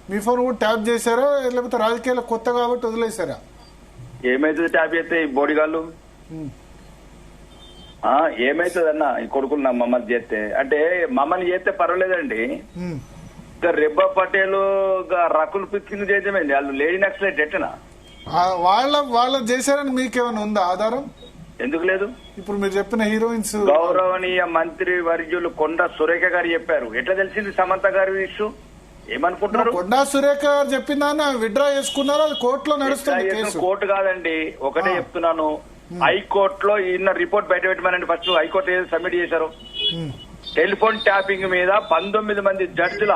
మీ phone కూడా tap చేశారా లేకపోతే రాజకీయాలు కొత్త కాబట్టి వదిలేశారా? ఏమైతుంది ట్యాప్ చేస్తే ఈ బోడిగాళ్ళు ఏమైతుంది అన్న ఈ కొడుకులు మమ్మల్ని చేస్తే అంటే మమ్మల్ని చేస్తే పర్వాలేదండి. రెబ్బా పటేల్ రకుల్ పిక్కింగ్ చేయడమేంది వాళ్ళు లేడీ నక్సలైట్ ఎట్టనా వాళ్ళ చేశారని మీకేమైనా ఉందా ఆధారం? ఎందుకు లేదు? ఇప్పుడు మీరు చెప్పిన హీరోయిన్స్ గౌరవనీయ మంత్రి వర్యులు కొండా సురేఖ గారు చెప్పారు. ఎట్లా తెలిసింది సమంత గారి ఇష్యూ? ఏమనుకుంటున్నారు? కొండా సురేఖ గారు చెప్పిందా విత్డ్రా చేసుకున్నారో అది కోర్టులో నడుస్తుంది. కోర్టు కాదండి, ఒకటే చెప్తున్నాను. హైకోర్టులో ఈయన రిపోర్ట్ బయట పెట్టమనండి. ఫస్ట్ హైకోర్టు ఏదో సబ్మిట్ చేశారు. టెలిఫోన్ ట్యాపింగ్ మీద 19 మంది జడ్జిల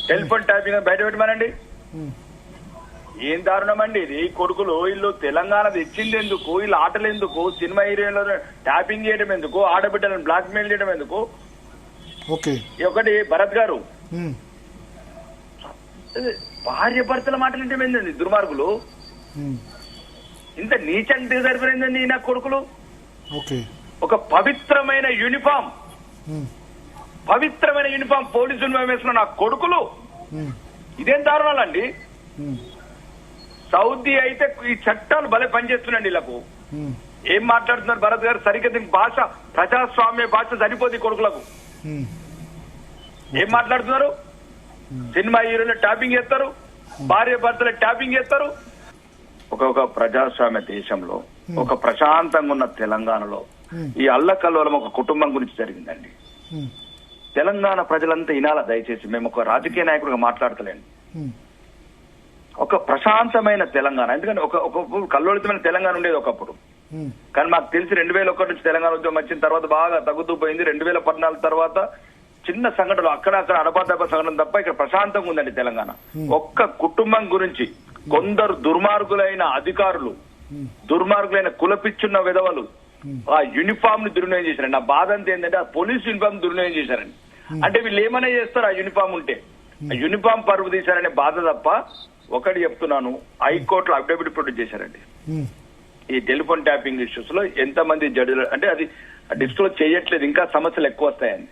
టెలిఫోన్ ట్యాపింగ్ బయట పెట్టమనండి. ఏం దారుణం అండి ఇది. కొడుకులు వీళ్ళు తెలంగాణ తెచ్చింది ఎందుకు? వీళ్ళు ఆటలు ఎందుకు? సినిమా హీరోయిన్లను ట్యాపింగ్ చేయడం ఎందుకు? ఆడబిడ్డలను బ్లాక్ మెయిల్ చేయడం ఎందుకు? ఒకటి భరత్ గారు భార్య భర్తల మాటలు అంటే ఏంటండి దుర్మార్గులు? ఇంత నీచంగా సరిపోయిందండి నా కొడుకులు. ఒక పవిత్రమైన యూనిఫామ్ పోలీసులు వేసుకున్న నా కొడుకులు ఇదేం దారుణాలండి. సౌదీ అయితే ఈ చట్టాలు భలే పనిచేస్తున్నాండి వీళ్ళకు. ఏం మాట్లాడుతున్నారు భరత్ గారు? సరిగ్గా భాష ప్రజాస్వామ్య భాష సరిపోతుంది కొడుకులకు. ఏం మాట్లాడుతున్నారు? సినిమా హీరోలు ట్యాపింగ్ చేస్తారు, భార్య భర్తలు ట్యాపింగ్ చేస్తారు. ఒక ప్రజాస్వామ్య దేశంలో, ఒక ప్రశాంతంగా ఉన్న తెలంగాణలో ఈ అల్లకల్లోలం ఒక కుటుంబం గురించి జరిగిందండి. తెలంగాణ ప్రజలంతా వినాలా దయచేసి. మేము ఒక రాజకీయ నాయకుడిగా మాట్లాడతలేండి. ఒక ప్రశాంతమైన తెలంగాణ, ఎందుకంటే ఒక కల్లోలితమైన తెలంగాణ ఉండేది ఒకప్పుడు. కానీ మాకు తెలిసి 2001 నుంచి తెలంగాణ ఉద్యమం వచ్చిన తర్వాత బాగా తగ్గుతూ పోయింది. 2014 తర్వాత చిన్న సంఘటనలు అక్కడక్కడ అడపాదడప సంఘటన తప్ప ఇక్కడ ప్రశాంతంగా ఉందండి తెలంగాణ. ఒక్క కుటుంబం గురించి కొందరు దుర్మార్గులైన అధికారులు, దుర్మార్గులైన కులపిచ్చున్న విధవలు ఆ యూనిఫామ్ ని దుర్వినియోగం చేశారండి. నా బాధ అంతా ఏంటంటే ఆ పోలీస్ యూనిఫామ్ దుర్వినియోగం చేశారండి. అంటే వీళ్ళు ఏమైనా చేస్తారు ఆ యూనిఫామ్ ఉంటే. ఆ యూనిఫామ్ పరువు తీశారనే బాధ తప్ప. ఒకటి చెప్తున్నాను, హైకోర్టులో అఫిడవిట్ ప్రొడ్యూస్ చేశారండి. ఈ టెలిఫోన్ ట్యాపింగ్ ఇష్యూస్ లో ఎంతమంది జడ్జిలు అంటే అది డిస్క్లోజ్ చేయట్లేదు, ఇంకా సమస్యలు ఎక్కువ వస్తాయండి.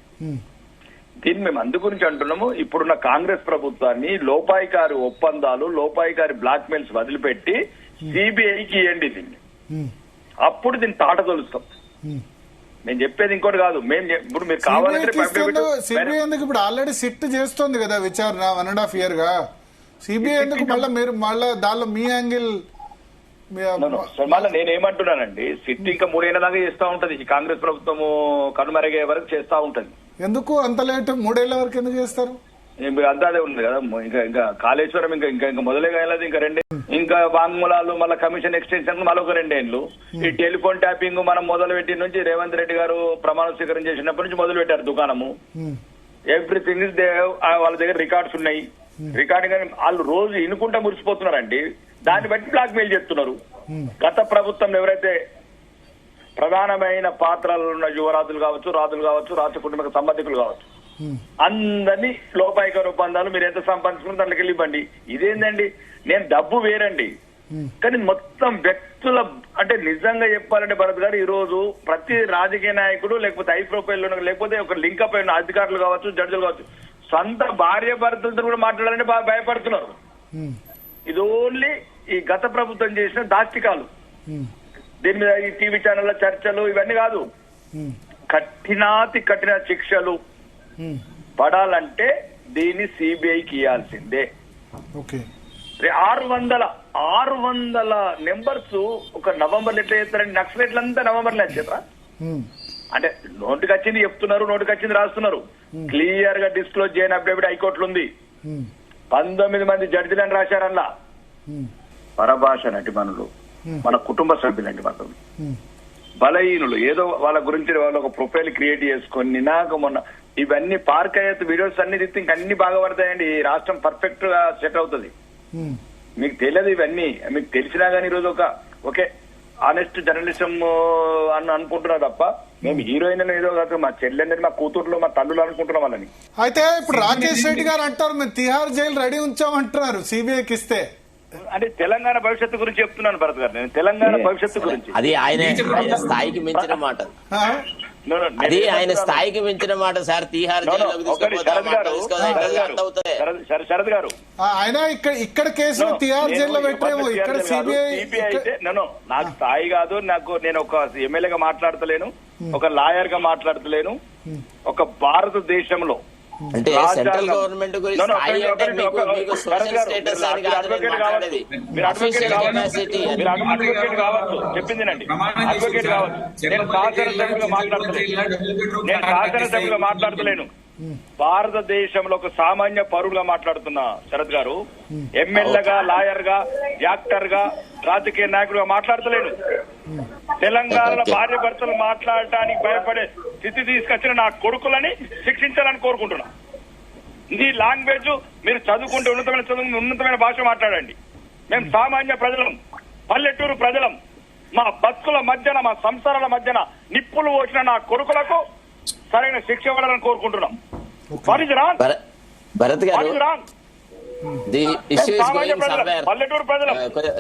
దీన్ని మేము అందు గురించి అంటున్నాము. ఇప్పుడున్న కాంగ్రెస్ ప్రభుత్వాన్ని లోపాయికారి ఒప్పందాలు, లోపాయికారి బ్లాక్ మెయిల్స్ వదిలిపెట్టి సిబిఐకి ఇవ్వండి దీన్ని. అప్పుడు దీన్ని తాట తొలుస్తాం. నేను చెప్పేది ఇంకోటి కాదు. మేము ఇప్పుడు మీరు కావాలంటే సిబిఐ ఎందుకు ఇప్పుడు ఆల్రెడీ సిట్ చేస్తోంది కదా విచారణ 1.5 year గా. సిబిఐ ఎందుకు మళ్ళా దానిలో మీ యాంగిల్? మళ్ళీ నేనేమంటున్నానండి, సిట్ ఇంకా 3 ఏళ్ల దాకా చేస్తా ఉంటది. ఈ కాంగ్రెస్ ప్రభుత్వము కనుమరుగే వరకు చేస్తా ఉంటది. ఎందుకు అంత లేట్? 3 ఏళ్ల వరకు ఎందుకు చేస్తారు? అందాదే ఉంది కదా. ఇంకా కాళేశ్వరం ఇంకా మొదలే కాలేదు. ఇంకా 2 ఇంకా వాంగ్మూలాలు, మళ్ళీ కమిషన్ ఎక్స్టెన్షన్ మరొక 2 ఏళ్లు. ఈ టెలిఫోన్ ట్యాపింగ్ మనం మొదలు పెట్టిన నుంచి రేవంత్ రెడ్డి గారు ప్రమాణ స్వీకారం చేసినప్పటి నుంచి మొదలు పెట్టారు దుకాణము. ఎవ్రీథింగ్ ఇస్ వాళ్ళ దగ్గర రికార్డ్స్ ఉన్నాయి. రికార్డింగ్ అని వాళ్ళు రోజు ఇనుకుంటా మురిసిపోతున్నారండి. దాన్ని బట్టి బ్లాక్ మెయిల్ చేస్తున్నారు. గత ప్రభుత్వం ఎవరైతే ప్రధానమైన పాత్రలు ఉన్న యువరాజులు కావచ్చు, రాజులు కావచ్చు, రాష్ట్ర కుటుంబ సంబంధికులు కావచ్చు, అందరినీ లోపాయిక ఒప్పందాలు మీరు ఎంత సంపాదించుకుని దాంట్లోకి వెళ్ళివ్వండి. ఇదేందండి? నేను డబ్బు వేరండి, కానీ మొత్తం వ్యక్తుల అంటే నిజంగా చెప్పాలంటే భరత్ గారు, ఈ రోజు ప్రతి రాజకీయ నాయకుడు లేకపోతే హై ప్రొఫైల్ లేకపోతే ఒక లింకప్ అయిన అధికారులు కావచ్చు, జడ్జిలు కావచ్చు, సొంత భార్య భర్తలతో కూడా మాట్లాడాలంటే బాగా భయపడుతున్నారు. ఇది ఓన్లీ ఈ గత ప్రభుత్వం చేసిన దాష్టికాలు. దీని మీద ఈ టీవీ ఛానళ్ల చర్చలు ఇవన్నీ కాదు. కఠిన శిక్షలు పడాలంటే దీన్ని సిబిఐకి ఇవ్వాల్సిందే. 600 నెంబర్స్ ఒక నవంబర్లో ఎట్లా చేస్తారండి? నక్సలైట్లంతా నవంబర్లో వచ్చారా? అంటే నోటికి వచ్చింది చెప్తున్నారు, నోటికి వచ్చింది రాస్తున్నారు. క్లియర్ గా డిస్క్లోజ్ చేయని అఫిడవిట్ హైకోర్టులో ఉంది. 19 మంది జడ్జిలను రాశారల్లా. పరభాష నటిమనులు, మన కుటుంబ సభ్యులండి, మాత్రం బలహీనులు. ఏదో వాళ్ళ గురించి వాళ్ళు ఒక ప్రొఫైల్ క్రియేట్ చేసుకొని నినాక మొన్న ఇవన్నీ పార్క్ అయ్యే వీడియోస్ అన్ని తీస్తే ఇంకన్నీ బాగా పడతాయండి. ఈ రాష్ట్రం పర్ఫెక్ట్ గా సెట్ అవుతుంది. మీకు తెలియదు ఇవన్నీ. మీకు తెలిసినా గానీ ఈరోజు ఒకే ఆనెస్ట్ జర్నలిజం అని అనుకుంటున్నారు తప్ప మేము హీరోయిన్ ఏదో కాదు, మా చెల్లెందరి, మా కూతుర్లు, మా తల్లులు అనుకుంటున్నాం వాళ్ళని. అయితే ఇప్పుడు రాకేష్ రెడ్డి గారు అంటారు మేము తిహార్ జైలు రెడీ ఉంచామంటున్నారు సిబిఐకి ఇస్తే. అంటే తెలంగాణ భవిష్యత్తు గురించి చెప్తున్నాను భరత్ గారు, నేను తెలంగాణ భవిష్యత్తు గురించి. అది ఆయన స్థాయికి మించిన మాట, ఆ? అది ఆయన స్థాయికి మించిన మాట సార్. తీహార్ జైల్లోకి శరద్ గారు ఆయన ఇక్కడ కేసులు తిహార్ జైల్లో పెట్టరేమో, ఇక్కడ సిబిఐ అయితే నాకు స్థాయి కాదు, నేను ఒక ఎమ్మెల్యేగా మాట్లాడతలేను, ఒక లాయర్ గా మాట్లాడతలేను. ఒక భారతదేశంలో అంటే సెంట్రల్ గవర్నమెంట్ గురించి స్థాయి అంటే మీకు సోషల్ స్టేటస్ అని కాదు మాట్లాడేది, అఫీషియల్ కెపాసిటీ. చెప్పిందినండి, అడ్వకేట్ కావచ్చు. నేను శాసనసభ్యులుగా మాట్లాడతలేను, భారతదేశంలో ఒక సామాన్య పౌరుడుగా మాట్లాడుతున్నా శరత్ గారు. ఎమ్మెల్యేగా, లాయర్ గా, యాక్టర్ గా, రాజకీయ నాయకుడిగా మాట్లాడతలేను. తెలంగాణలో భార్య భర్తలు మాట్లాడటానికి భయపడే స్థితి తీసుకొచ్చిన నా కొడుకులని శిక్షించాలని కోరుకుంటున్నా. ఇది లాంగ్వేజ్, మీరు చదువుకుంటే ఉన్నతమైన భాష మాట్లాడండి. మేము సామాన్య ప్రజలం, పల్లెటూరు ప్రజలం. మా బతుకుల మధ్యన, మా సంసారాల మధ్యన నిప్పులు పోసిన నా కొడుకులకు సరైన శిక్ష ఇవ్వాలని కోరుకుంటున్నాం. భరత్ గారు, పల్లెటూరు ప్రజలు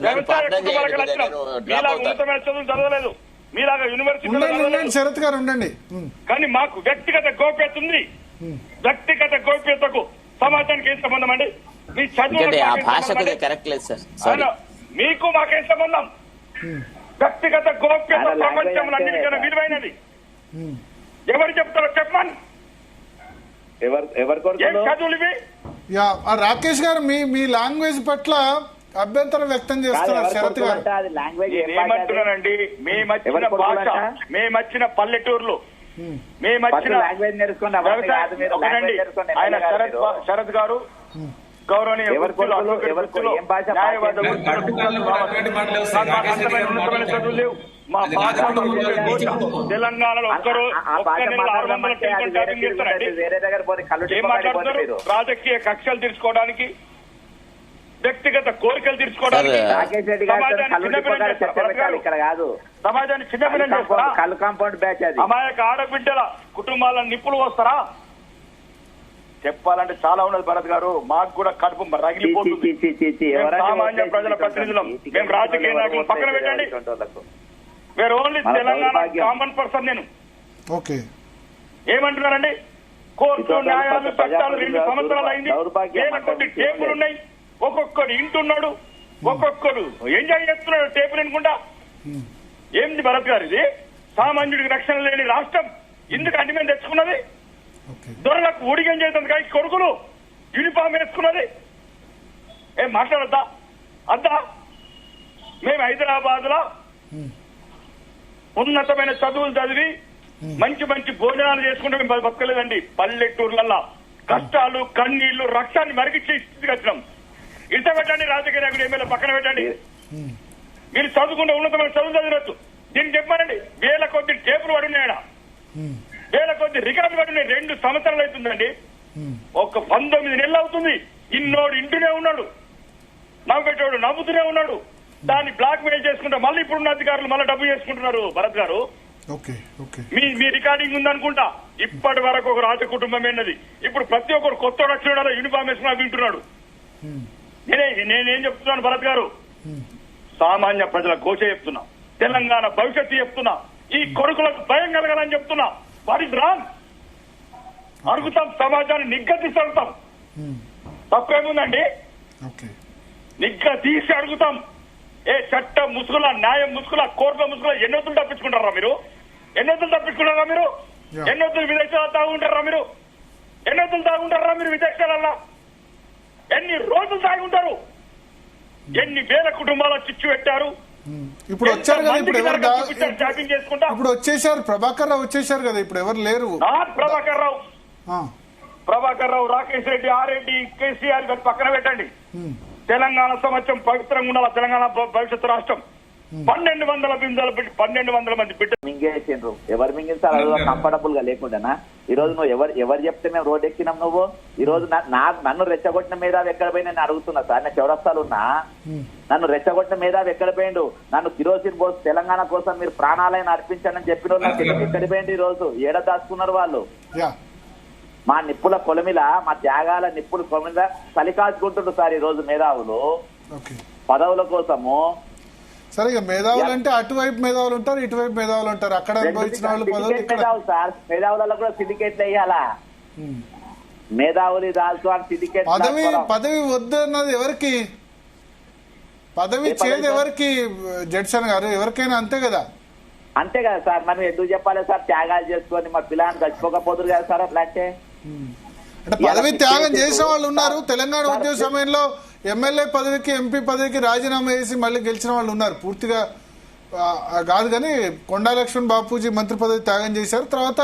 వ్యవసాయ కుటుంబాలకు వచ్చిన మీలాగా ఉన్నతమైన చదువులు చదవలేదు, మీలాగా యూనివర్సిటీ శరత్ గారు ఉండండి. కానీ మాకు వ్యక్తిగత గోప్యత ఉంది. వ్యక్తిగత గోప్యతకు సమాజానికి ఏం సంబంధం అండి? మీ చదువు కరెక్ట్ లేదు సార్, మీకు మాకేం సంబంధం? వ్యక్తిగత గోప్యత ప్రపంచంలో అన్నిటికన్నా విలువైనది. ఎవరు చెప్తారో చెప్పమని. ఏం చదువులు ఇవి? రాకేష్ గారు, మీ లాంగ్వేజ్ పట్ల అభ్యంతరం వ్యక్తం చేస్తున్నారు శరత్ గారు. ఏమంటున్నానండి, మేమచ్చిన భాష, మేమచ్చిన పల్లెటూర్లు, మేమచ్చిన ఆయన శరత్ గారు గౌరవనీయ చదువులు లేవు. మా భాష తెలంగాణలో ఒక్క నెల 600 టెలిఫోన్ ట్యాపింగ్ చేస్తారండి. ఏం మాట్లాడుతున్నారు? రాజకీయ కక్షలు తీర్చుకోవడానికి, వ్యక్తిగత కోరికలు తీర్చుకోవడానికి సమాజాన్ని చిన్నపిల్లలు చేస్తారా? అమాయక ఆడబిడ్డల కుటుంబాలను నిప్పులు వస్తారా? చెప్పాలంటే చాలా ఉన్నది భరత్ గారు. మాకు కూడా కడుపు రగిలిపోతుంది. సామాన్య ప్రజల ప్రతినిధులం, మేము రాజకీయ నాయకులు పక్కన పెట్టండి. We're only Telangana common person. నేను ఏమంటున్నానండి? కోర్టు న్యాయాలు, చట్టాలు 2 సంవత్సరాలు అయింది. వేల కొద్ది టేపులు ఉన్నాయి. ఒక్కొక్కడు ఇంటున్నాడు, ఒక్కొక్కడు ఎంజాయ్ చేస్తున్నాడు టేపులు ఎన్నుకుంటా. ఏంది భరత్ గారు ఇది? సామాన్యుడికి రక్షణ లేని రాష్ట్రం ఎందుకు అంటే మేము తెచ్చుకున్నది? దొరలకు ఊడిగం చేస్తుంది కానీ కొడుకులు యూనిఫామ్ వేసుకున్నది. ఏం మాట్లాడద్దా? అద్దా? మేము హైదరాబాద్ లో ఉన్నతమైన చదువులు చదివి మంచి మంచి భోజనాలు చేసుకుంటే మేము బతకలేదండి. పల్లెటూర్లల్లా కష్టాలు, కన్నీళ్లు, రక్తాన్ని మరిగిచ్చే స్థితికి వచ్చినాం. ఇంత పెట్టండి, రాజకీయ నాయకుడు ఎమ్మెల్యే పక్కన పెట్టండి. మీరు చదువుకుంటే ఉన్నతమైన చదువు చదివినట్టు దీనికి చెప్పానండి. వేల కొద్ది టేపులు పడున్నాయడ, వేల కొద్ది రికార్డులు పడున్నాయి. 2 సంవత్సరాలు అవుతుందండి. ఒక 19 నెలలు అవుతుంది. ఇన్నోడు ఇంటూనే ఉన్నాడు, నవ్వుపెట్టోడు నవ్వుతూనే ఉన్నాడు. దాన్ని బ్లాక్ మెయిల్ చేసుకుంటా మళ్ళీ ఇప్పుడున్న అధికారులు మళ్ళీ డబ్బు చేసుకుంటున్నారు. భరత్ గారు, మీ రికార్డింగ్ ఉందనుకుంటా. ఇప్పటి వరకు ఒక రాజ కుటుంబం ఏంటది. ఇప్పుడు ప్రతి ఒక్కరు కొత్త వచ్చిన యూనిఫామ్ వేసుకున్నా వింటున్నాడు. నేనేం చెప్తున్నాను భరత్ గారు? సామాన్య ప్రజల ఘోష చెప్తున్నా, తెలంగాణ భవిష్యత్తు చెప్తున్నా, ఈ కొడుకులకు భయం కలగాలని చెప్తున్నా. వారి రాంగ్ అడుగుతాం, సమాజాన్ని నిగ్గదీసి అడుగుతాం. తప్పేముందండి? నిగ్గదీసి అడుగుతాం. ఏ చట్ట ముసుగుల, న్యాయం ముసుగుల, కోర్టుల ముసుగుల ఎన్నొద్దులు తప్పించుకుంటారా మీరు? ఎన్నొద్దులు తప్పించుకుంటారా మీరు? ఎన్నొద్దులు విదేశాలు తాగుంటారా మీరు? ఎన్నొద్దులు తాగుంటారా మీరు విదేశాలల్లా? ఎన్ని రోజులు తాగుంటారు? ఎన్ని వేల కుటుంబాల చిచ్చు పెట్టారు? ఇప్పుడు వచ్చారు కదా, ఇప్పుడు వచ్చేసారు. ప్రభాకర్ రావు వచ్చేసారు కదా, ఇప్పుడు ఎవరు లేరు. ప్రభాకర్ రావు, రాకేష్ రెడ్డి, ఆర్రెడ్డి, కేసీఆర్ పక్కన పెట్టండి. తెలంగాణ సంవత్సరం పవిత్రంగా ఉండాలి. తెలంగాణ భవిష్యత్తు రాష్ట్రం. 1200 మంది బిడ్డ మింగేసిండ్రు. ఎవరు మింగిస్తారు? అది కంఫర్టబుల్ గా లేకుండా ఈ రోజు నువ్వు ఎవరు చెప్తే మేము రోడ్ ఎక్కినాం? నువ్వు ఈ రోజు నన్ను రెచ్చగొట్టిన మేధావి ఎక్కడ పోయి నేను అడుగుతున్నా సార్. నేను చౌరస్తాలు ఉన్నా, నన్ను రెచ్చగొట్టిన మేధావి ఎక్కడ పోయిండు? నన్ను కిరోసిన్ పోసి తెలంగాణ కోసం మీరు ప్రాణాలైన అర్పించానని చెప్పిన నాకు ఎక్కడ పోయింది? ఈ రోజు ఏడ దాచుకున్నారు వాళ్ళు? మా నిప్పుల కొలమిల, మా త్యాగాల నిప్పుల కొలమిల చలికాచుకుంటుండ్రు సార్ ఈ రోజు మేధావులు. పదవుల కోసము సరే ఇక మేధావులు అంటే అటువైపు మేధావులు ఉంటారు, ఇటువైపు మేధావులు ఉంటారు. అక్కడ అనుభవించిన వాళ్ళు పదవులు సిండికేట్ ఇక్కడ. మేధావులు సార్, మేధావులలో కూడా సిండికేట్లు వేయాలా? మేధావులు దాల్చు అని సిండికేట్ పదవి వద్దు అన్నది ఎవరికి? పదవి చేదు ఎవరికి? జడ్సన్ గారు ఎవరికైనా అంతే కదా. అంతే కదా సార్. మనం ఎందుకు చెప్పాలి సార్? త్యాగాలు చేసుకొని మా పిల్లల్ని చచ్చిపోకపోతురు కదా సార్ అట్లా అంటే పదవి త్యాగం చేసిన వాళ్ళు ఉన్నారు. తెలంగాణ ఉద్యమ సమయంలో ఎమ్మెల్యే పదవికి, ఎంపీ పదవికి రాజీనామా చేసి మళ్ళీ గెలిచిన వాళ్ళు ఉన్నారు. పూర్తిగా కాదు కానీ కొండా లక్ష్మణ్ బాపూజీ మంత్రి పదవి త్యాగం చేశారు. తర్వాత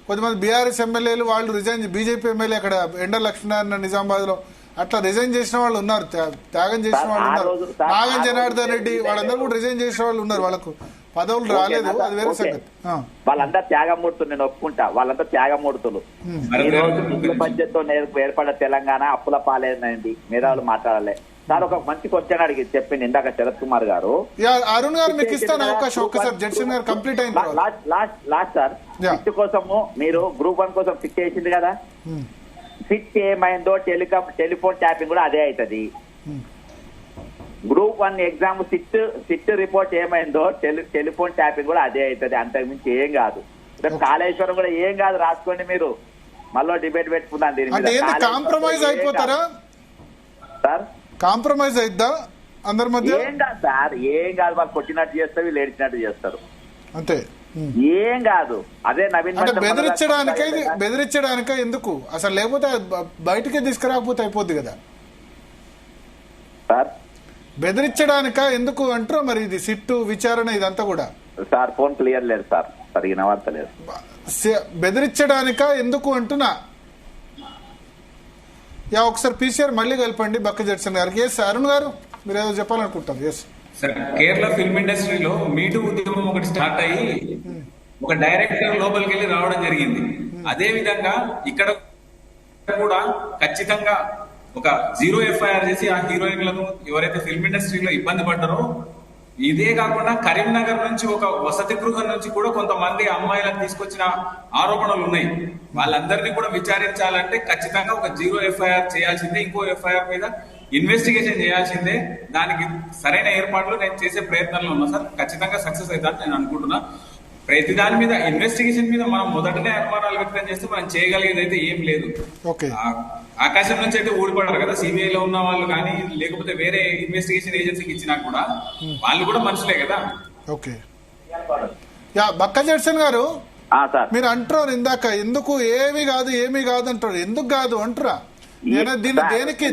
కొంతమంది బీఆర్ఎస్ ఎమ్మెల్యేలు వాళ్ళు రిజైన్, బీజేపీ ఎమ్మెల్యే అక్కడ ఎండ లక్ష్మీనారాయణ నిజామాబాద్ లో అట్లా రిజైన్ చేసిన వాళ్ళు ఉన్నారు, త్యాగం చేసిన వాళ్ళు ఉన్నారు. నాగం జనార్దన్ రెడ్డి వాళ్ళందరూ కూడా రిజైన్ చేసిన వాళ్ళు ఉన్నారు. వాళ్ళకు పదవులు రాలేదు, అది వేరే సంగతి. వాళ్ళంతా త్యాగమూర్తులు, నేను ఒప్పుకుంటా. వాళ్ళంతా త్యాగమూర్తులు. ఈ రోజు బడ్జెట్ తో ఏర్పడ్డ తెలంగాణ అప్పుల పాలైంది. మేధావులు మాట్లాడాలి సార్. ఒక మంచి క్వశ్చన్ అడిగి చెప్పింది ఇందాక శరత్ కుమార్ గారు. అరుణ్ గారు మీకు ఇస్తాను అవకాశం. ఒక్కసారి జడ్సన్ గారు కంప్లీట్ అయింది. లాస్ట్ సార్, సిట్ కోసము మీరు గ్రూప్ 1 కోసం సిట్ చేసింది కదా. సిట్ ఏమైందో టెలిఫోన్ ట్యాపింగ్ కూడా అదే అవుతుంది. గ్రూప్ 1 ఎగ్జామ్ సిట్ రిపోర్ట్ ఏమైందో టెలిఫోన్ ట్యాపింగ్ కూడా అదే అవుతుంది. అంతకుమించి ఏం కాదు. కాళేశ్వరం కూడా ఏం కాదు, రాసుకోండి మీరు. మళ్ళీ డిబేట్ పెట్టుకున్నాను దీని మీద. కాంప్రమైజ్ అయిపోతారా సార్? కాంప్రమైజ్ అయిద్దా అందరి మధ్య? ఏం కాదు సార్, ఏం కాదు. వాళ్ళు కొట్టినట్టు చేస్తారు, వీళ్ళు ఏడ్చినట్టు చేస్తారు, అంతే. ఏం కాదు. అదే నవీన్ అంటే బెదిరించడానికే ఎందుకు అసలు? లేకపోతే బయటకే తీసుకురాకపోతే అయిపోద్ది కదా సార్. బెదిరించడానిక ఎందుకు అంటారు మరి? ఇది సిట్టు విచారణ ఇదంతా కూడా సార్. ఫోన్ క్లియర్ లేదు సార్, సరిగిన వార్త లేదు. బెదిరించడానిక ఎందుకు అంటున్నా? ఒకసారి పీసీఆర్ మళ్ళీ కలపండి బక్క జడ్సన్ గారికి. ఎస్ అరుణ్ గారు మీరు ఏదో చెప్పాలనుకుంటారు. ఎస్ సార్, కేరళ ఫిల్మ్ ఇండస్ట్రీలో మీటూ ఉద్యమం ఒకటి స్టార్ట్ అయ్యి ఒక డైరెక్టర్ లోపలికి వెళ్ళి రావడం జరిగింది. అదే విధంగా ఇక్కడ కూడా ఖచ్చితంగా ఒక 0 ఎఫ్ఐఆర్ చేసి ఆ హీరోయిన్లను ఎవరైతే ఫిల్మ్ ఇండస్ట్రీలో ఇబ్బంది పడ్డారో, ఇదే కాకుండా కరీంనగర్ నుంచి ఒక వసతి గృహం నుంచి కూడా కొంతమంది అమ్మాయిలను తీసుకొచ్చిన ఆరోపణలు ఉన్నాయి. వాళ్ళందరినీ కూడా విచారించాలంటే ఖచ్చితంగా ఒక 0 ఎఫ్ఐఆర్ చేయాల్సిందే. ఇంకో ఎఫ్ఐఆర్ మీద ఇన్వెస్టిగేషన్ చేయాల్సిందే. దానికి సరైన ఏర్పాట్లు నేను చేసే ప్రయత్నంలో ఉన్నా సార్. ఖచ్చితంగా సక్సెస్ అవుతాను నేను అనుకుంటున్నా. ప్రతి దాని మీద ఇన్వెస్టిగేషన్ మీద మనం మొదటనే అనుమానాలు వ్యక్తం చేస్తే మనం చేయగలిగేది అయితే ఏం లేదు. ఆకాశం నుంచి అయితే ఊడిపడారు కదా సిబిఐలో ఉన్న వాళ్ళు, కానీ లేకపోతే వేరే ఇన్వెస్టిగేషన్ ఏజెన్సీకి ఇచ్చినా కూడా వాళ్ళు కూడా మనుషులే కదా. ఓకే, బక్క జడ్సన్ గారు మీరు అంటారు ఇందాక ఎందుకు ఏమీ కాదు అంటారు. ఎందుకు కాదు అంటారా? దీన్ని దేనికి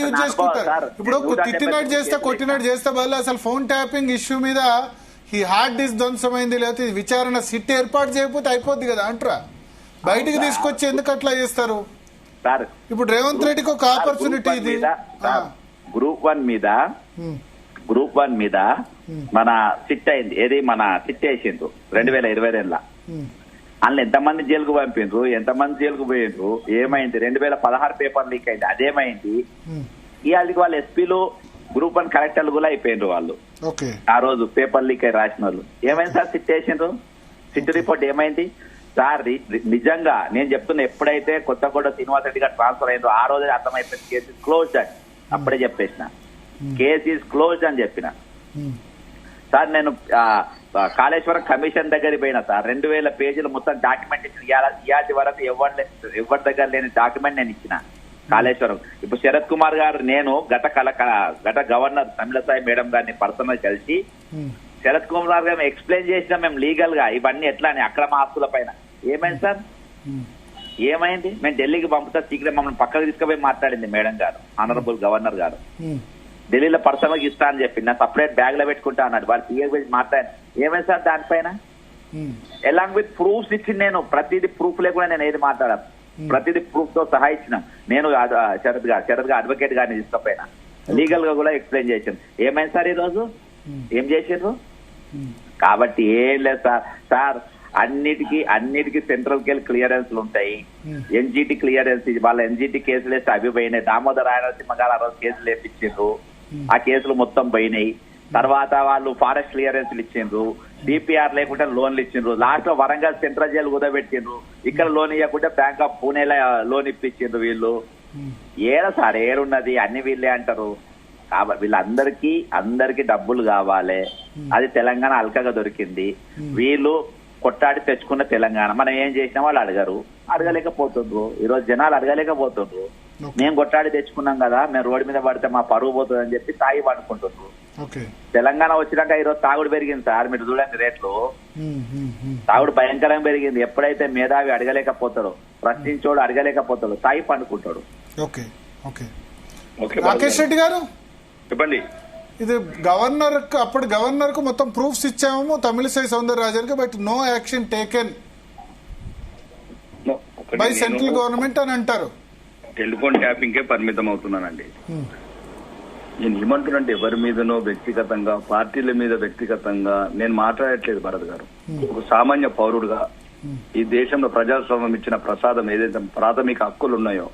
యూజ్ చేసుకుంటారు? ఇప్పుడు తిట్టినట్టు చేస్తే కొట్టినట్టు చేస్తే బదులు అసలు ఫోన్ ట్యాపింగ్ ఇష్యూ మీద ఈ హార్డ్ డిస్క్ ధ్వంసమైంది, లేకపోతే విచారణ సిట్ ఏర్పాటు చేయకపోతే అయిపోద్ది కదా అంటారా? బయటికి తీసుకొచ్చి ఎందుకు అట్లా చేస్తారు? ఇప్పుడు రేవంత్ రెడ్డికి ఒక ఆపర్చునిటీ ఇది. గ్రూప్ 1 మీద మన సిట్ అయింది. ఏది మన సిట్ వేసిండ్రు 2022లో. అందులో ఎంతమంది జైలుకు పంపిండ్రు, ఎంతమంది జైలుకు పోయిండ్రు, ఏమైంది? 2016 పేపర్ లీక్ అయింది, అదేమైంది? ఇవాళకి వాళ్ళు ఎస్పీలు గ్రూప్ 1 కలెక్టర్లు కూడా అయిపోయిండ్రు వాళ్ళు. ఆ రోజు పేపర్ లీక్ అయి రాసిన వాళ్ళు. ఏమైంది సార్? సిట్ వేసిండ్రు. సిట్ రిపోర్ట్ ఏమైంది సార్? నిజంగా నేను చెప్తున్నా, ఎప్పుడైతే కొత్తగూడ శ్రీనివాస్ రెడ్డి గారు ట్రాన్స్ఫర్ అయిందో ఆ రోజే అర్థమైపోయింది కేసు ఇస్ క్లోజ్డ్ అని. అప్పుడే చెప్పేసిన కేసు ఈజ్ క్లోజ్డ్ అని చెప్పిన సార్. నేను కాళేశ్వరం కమిషన్ దగ్గరికి పోయినా సార్. 2000 పేజీలు మొత్తం డాక్యుమెంటేషన్ ఇయాటి వరకు ఎవరి దగ్గర లేని డాక్యుమెంట్ నేను ఇచ్చిన కాళేశ్వరం. ఇప్పుడు శరత్ కుమార్ గారు, నేను గత గవర్నర్ తమిళసాయి మేడం గారిని పర్సనల్ కలిసి శరత్ కుమార్ గారు ఎక్స్ప్లెయిన్ చేసినా మేము లీగల్ గా ఇవన్నీ ఎట్లా అని అక్రమ ఆస్తుల పైన. ఏమైంది సార్? ఏమైంది? మేము ఢిల్లీకి పంపుతా సీక్రెట్ మమ్మల్ని పక్కకు తీసుకుపోయి మాట్లాడింది మేడం గారు, ఆనరబుల్ గవర్నర్ గారు. ఢిల్లీలో పర్సనల్ ఇస్తా అని చెప్పి నా సపరేట్ బ్యాగ్ లో పెట్టుకుంటా అన్నాడు. వాళ్ళు పిఎస్ గురించి మాట్లాడాను. ఏమైంది సార్ దానిపైన? ఎలాంగ్ విత్ ప్రూఫ్స్ ఇచ్చింది నేను. ప్రతిదీ ప్రూఫ్ లేకుండా నేను ఏది మాట్లాడాను, ప్రతిదీ ప్రూఫ్ తో సహా ఇచ్చిన. నేను శరత్ గా అడ్వకేట్ గారిని తీసుకుపోయినా, లీగల్ గా కూడా ఎక్స్ప్లెయిన్ చేశాను. ఏమైంది సార్? ఈ రోజు ఏం చేసారు? కాబట్టి ఏం లేదు సార్. అన్నిటికీ సెంట్రల్ కెళ్ళి క్లియరెన్స్లు ఉంటాయి. ఎన్జిటి క్లియరెన్స్, వాళ్ళ ఎన్జిటి కేసులు వేస్తే అవి పోయినాయి. దామోదర్ రాయలసీమ గారు ఆ రోజు కేసులు వేపించారు, ఆ కేసులు మొత్తం పోయినాయి. తర్వాత వాళ్ళు ఫారెస్ట్ క్లియరెన్స్లు ఇచ్చిండ్రు, డిపిఆర్ లేకుండా లోన్లు ఇచ్చిండ్రు. లాస్ట్ లో వరంగల్ సెంట్రల్ జైలు కుదబెట్టిండ్రు. ఇక్కడ లోన్ ఇవ్వకుండా బ్యాంక్ ఆఫ్ పూణేలో లోన్ ఇప్పించిండ్రు వీళ్ళు. ఏడ సార్ ఏడున్నది? అన్ని వీళ్ళే అంటారు. కాబట్టి అందరికి డబ్బులు కావాలి, అది తెలంగాణ అల్కగా దొరికింది, వీళ్ళు కొట్టాడి తెచ్చుకున్న తెలంగాణ, మనం ఏం చేసినా వాళ్ళు అడగలేకపోతుండ్రు. ఈరోజు జనాలు అడగలేకపోతుండ్రు. మేము కొట్టాడి తెచ్చుకున్నాం కదా, మేము రోడ్డు మీద పడితే మా పరుగు పోతుంది అని చెప్పి తాగి పడుకుంటుండ్రు. తెలంగాణ వచ్చినాక ఈరోజు తాగుడు పెరిగింది సార్, మీరు చూడండి రేట్లు, తాగుడు భయంకరంగా పెరిగింది. ఎప్పుడైతే మేధావి అడగలేకపోతాడో, ప్రశ్నించోడు అడగలేకపోతాడు, తాగి పండుకుంటాడు. రాకేష్ రెడ్డి గారు చెప్పండి. ఇది అప్పటి గవర్నర్ కు మొత్తం ప్రూఫ్స్ ఇచ్చాము తమిళిసై సౌందరరాజన్కి, but no action taken by central government అని అంటారు. టెలిఫోన్ ట్యాపింగ్ కే పరిమితం అవుతున్నానండి. నేను ఏమంటున్నానంటే ఎవరి మీదనో వ్యక్తిగతంగా, పార్టీల మీద వ్యక్తిగతంగా నేను మాట్లాడట్లేదు భరత్ గారు. ఒక సామాన్య పౌరుడుగా ఈ దేశంలో ప్రజాస్వామ్యం ఇచ్చిన ప్రసాదం ఏదైతే ప్రాథమిక హక్కులు ఉన్నాయో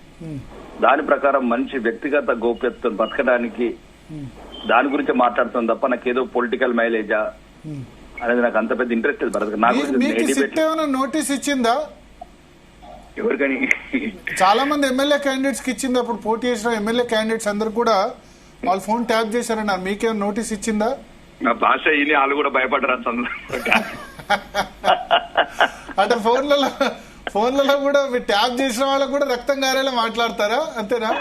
దాని ప్రకారం మంచి వ్యక్తిగత గోప్యతను బతకడానికి దాని గురించి మాట్లాడుతాం తప్ప నాకు ఏదో పొలిటికల్ మైలేజా అనేది నాకు అంత పెద్ద ఇంట్రెస్ట్ లేదు భరత్ గారు. నోటీస్ ఇచ్చిందా ఎవరికని? చాలా మంది ఎమ్మెల్యే క్యాండిడేట్స్ కి ఇచ్చింది. అప్పుడు పోటీ చేసిన ఎమ్మెల్యే క్యాండిడేట్స్ అందరు కూడా వాళ్ళు ఫోన్ ట్యాప్ చేశారన్నారు. మీకేమైనా నోటీస్ ఇచ్చిందా? నా భాష ఇని వాళ్ళు కూడా భయపడ్డారు. అంటే ఫోన్లలో కూడా మీరు ట్యాప్ చేసిన వాళ్ళకు కూడా రక్తం గారేలా మాట్లాడతారా? అంతేనా?